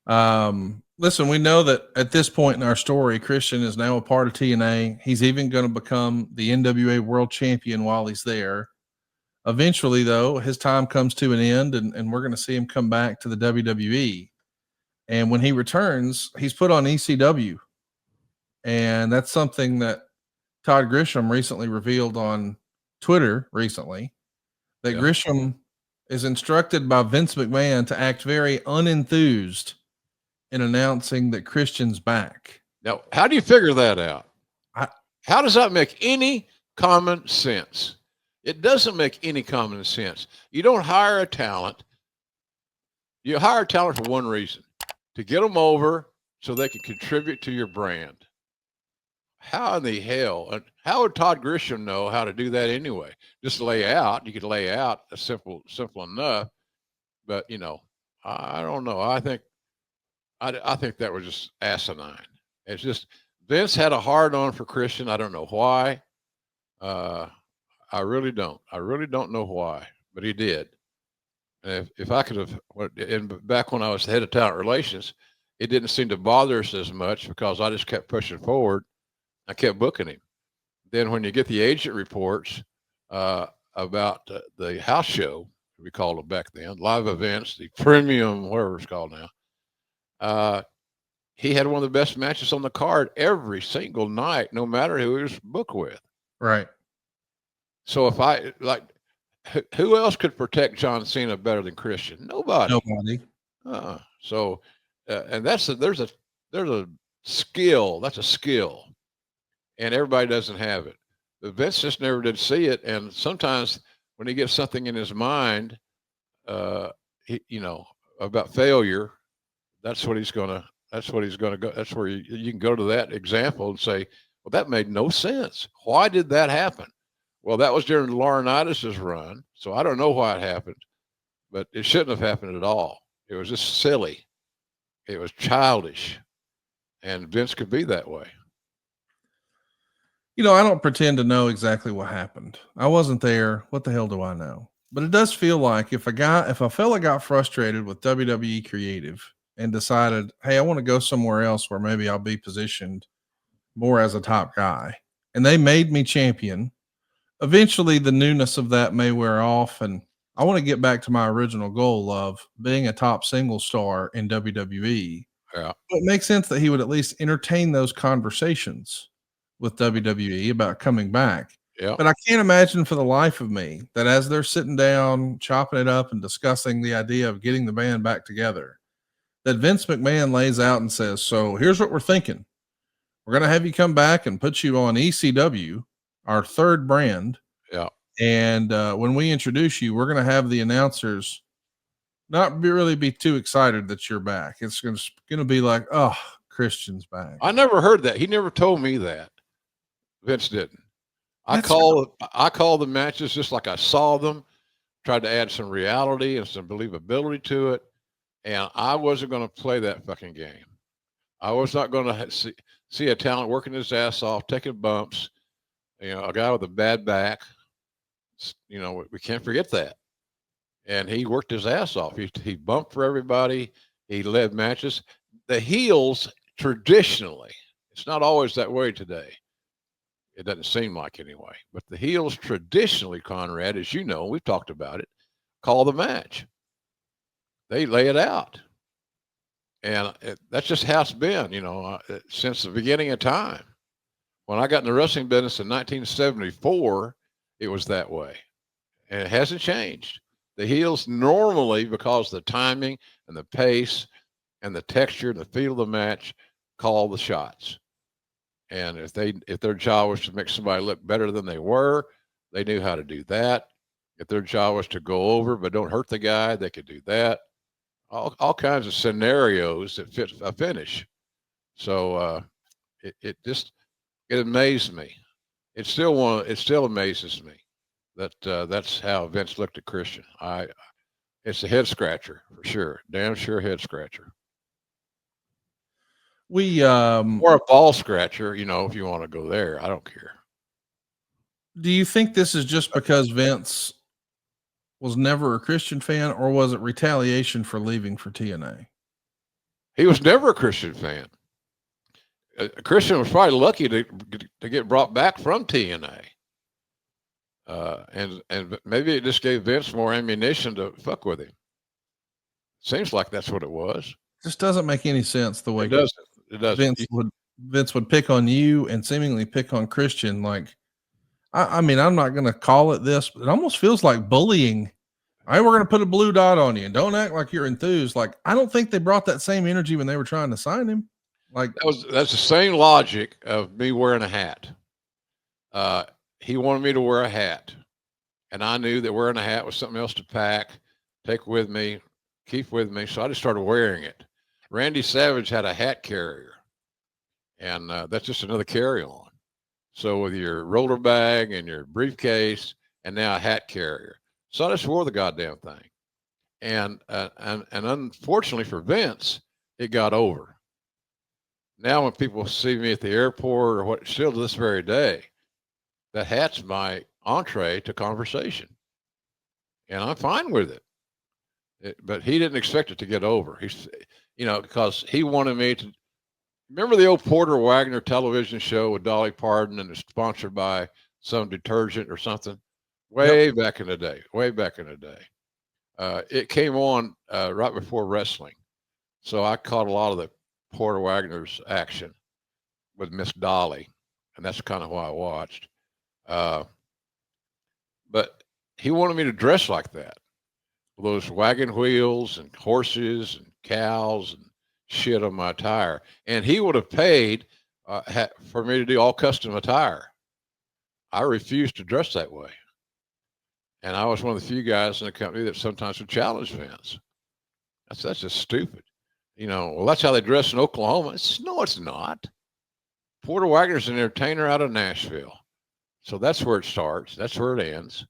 Listen, we know that at this point in our story, Christian is now a part of TNA. He's even going to become the NWA World Champion while he's there. Eventually, though, his time comes to an end, and we're going to see him come back to the WWE. And when he returns, he's put on ECW. And that's something that Todd Grisham recently revealed on Twitter recently, that Grisham is instructed by Vince McMahon to act very unenthused in announcing that Christian's back. Now, how do you figure that out? I, How does that make any common sense? It doesn't make any common sense. You don't hire a talent. You hire a talent for one reason, to get them over so they can contribute to your brand. How in the hell? How would Todd Grisham know how to do that anyway? Just lay out. You could lay out a simple enough. But I don't know. I think that was just asinine. It's just Vince had a hard on for Christian. I don't know why. I really don't. I really don't know why, but he did. And if I could have, back when I was head of talent relations, it didn't seem to bother us as much because I just kept pushing forward. I kept booking him. Then when you get the agent reports about the house show, we called it back then, live events, the premium, whatever it's called now, he had one of the best matches on the card every single night, no matter who he was booked with. right. So if I like, who else could protect John Cena better than Christian? Nobody. Nobody. So, and there's a skill. That's a skill, and everybody doesn't have it. But Vince just never did see it, and sometimes when he gets something in his mind, about failure, that's what he's gonna. That's what he's gonna go. That's where you can go to that example and say, "Well, that made no sense. Why did that happen?" Well, that was during Laurinaitis' run, so I don't know why it happened, but it shouldn't have happened at all. It was just silly. It was childish, and Vince could be that way. I don't pretend to know exactly what happened. I wasn't there. What the hell do I know? But it does feel like if a fella got frustrated with WWE creative and decided, hey, I want to go somewhere else where maybe I'll be positioned more as a top guy, and they made me champion, eventually the newness of that may wear off, and I want to get back to my original goal of being a top single star in WWE. Yeah. It makes sense that he would at least entertain those conversations with WWE about coming back. Yeah. But I can't imagine for the life of me that as they're sitting down, chopping it up and discussing the idea of getting the band back together, that Vince McMahon lays out and says, so here's what we're thinking. We're going to have you come back and put you on ECW, our third brand. Yeah. And when we introduce you, we're going to have the announcers not really be too excited that you're back. It's going to be like, oh, Christian's back. I never heard that. He never told me that. Vince didn't. I call the matches just like I saw them, tried to add some reality and some believability to it. And I wasn't going to play that fucking game. I was not going to see a talent working his ass off, taking bumps, a guy with a bad back. We can't forget that. And he worked his ass off. He bumped for everybody. He led matches. The heels traditionally, it's not always that way today. It doesn't seem like anyway. But the heels traditionally, Conrad, as you know, we've talked about it, call the match. They lay it out. And that's just how it's been, since the beginning of time. When I got in the wrestling business in 1974, it was that way. And it hasn't changed. The heels normally, because of the timing and the pace and the texture and the feel of the match, call the shots. And if their job was to make somebody look better than they were, they knew how to do that. If their job was to go over but don't hurt the guy, they could do that. All kinds of scenarios that fit a finish. So it amazed me. It still amazes me that that's how Vince looked at Christian. It's a head scratcher for sure. Damn sure head scratcher. Or a ball scratcher, if you want to go there. I don't care. Do you think this is just because Vince was never a Christian fan, or was it retaliation for leaving for TNA? He was never a Christian fan. Christian was probably lucky to get brought back from TNA. And maybe it just gave Vince more ammunition to fuck with him. Seems like that's what it was. Just doesn't make any sense the way It doesn't. It doesn't. Vince would pick on you and seemingly pick on Christian. Like, I mean, I'm not going to call it this, but it almost feels like bullying. All right, we're going to put a blue dot on you and don't act like you're enthused. Like, I don't think they brought that same energy when they were trying to sign him. Like, that's the same logic of me wearing a hat. He wanted me to wear a hat, and I knew that wearing a hat was something else to pack, take with me, keep with me. So I just started wearing it. Randy Savage had a hat carrier, and that's just another carry-on. So with your roller bag and your briefcase, and now a hat carrier. So I just wore the goddamn thing, and unfortunately for Vince, it got over. Now when people see me at the airport or what, still to this very day, that hat's my entree to conversation, and I'm fine with it. But he didn't expect it to get over. He's, because he wanted me to. Remember the old Porter Wagner television show with Dolly Parton, and it's sponsored by some detergent or something? Way back in the day. It came on right before wrestling. So I caught a lot of the Porter Wagner's action with Miss Dolly, and that's kind of why I watched. But he wanted me to dress like that. Those wagon wheels and horses and cows and shit on my attire. And he would have paid for me to do all custom attire. I refused to dress that way. And I was one of the few guys in the company that sometimes would challenge Vince. That's just stupid. Well, that's how they dress in Oklahoma. No, it's not. Porter Wagner's an entertainer out of Nashville. So that's where it starts. That's where it ends.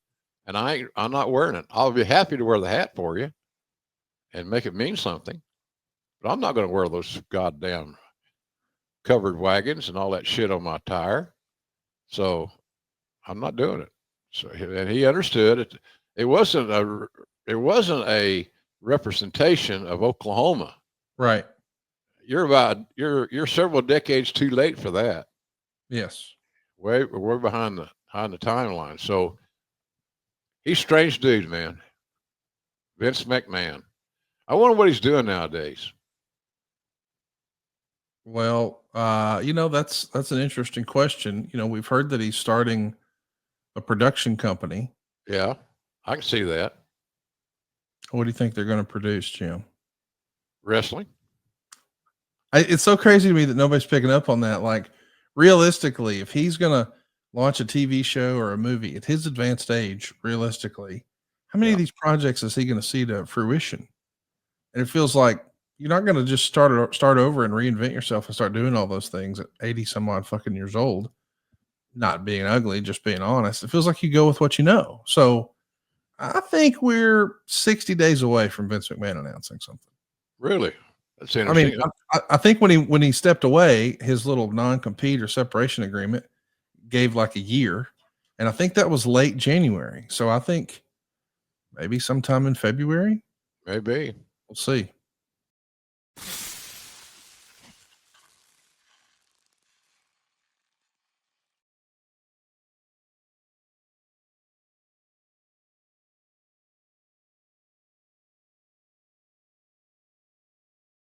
And I'm not wearing it. I'll be happy to wear the hat for you and make it mean something. But I'm not going to wear those goddamn covered wagons and all that shit on my tire. So I'm not doing it. So, and he understood it. It wasn't a representation of Oklahoma. right. You're several decades too late for that. Yes. We're behind the timeline. So he's a strange dude, man. Vince McMahon. I wonder what he's doing nowadays. Well, that's an interesting question. We've heard that he's starting a production company. Yeah, I can see that. What do you think they're going to produce, Jim? Wrestling. It's so crazy to me that nobody's picking up on that. Like, realistically, if he's going to launch a TV show or a movie at his advanced age, realistically, how many of these projects is he going to see to fruition? And it feels like you're not going to just start over and reinvent yourself and start doing all those things at 80 some odd fucking years old. Not being ugly, just being honest. It feels like you go with what you know. So I think we're 60 days away from Vince McMahon announcing something. Really? That's interesting. I mean, I think when he stepped away, his little non-compete or separation agreement gave like a year. And I think that was late January. So I think maybe sometime in February. Maybe. We'll see.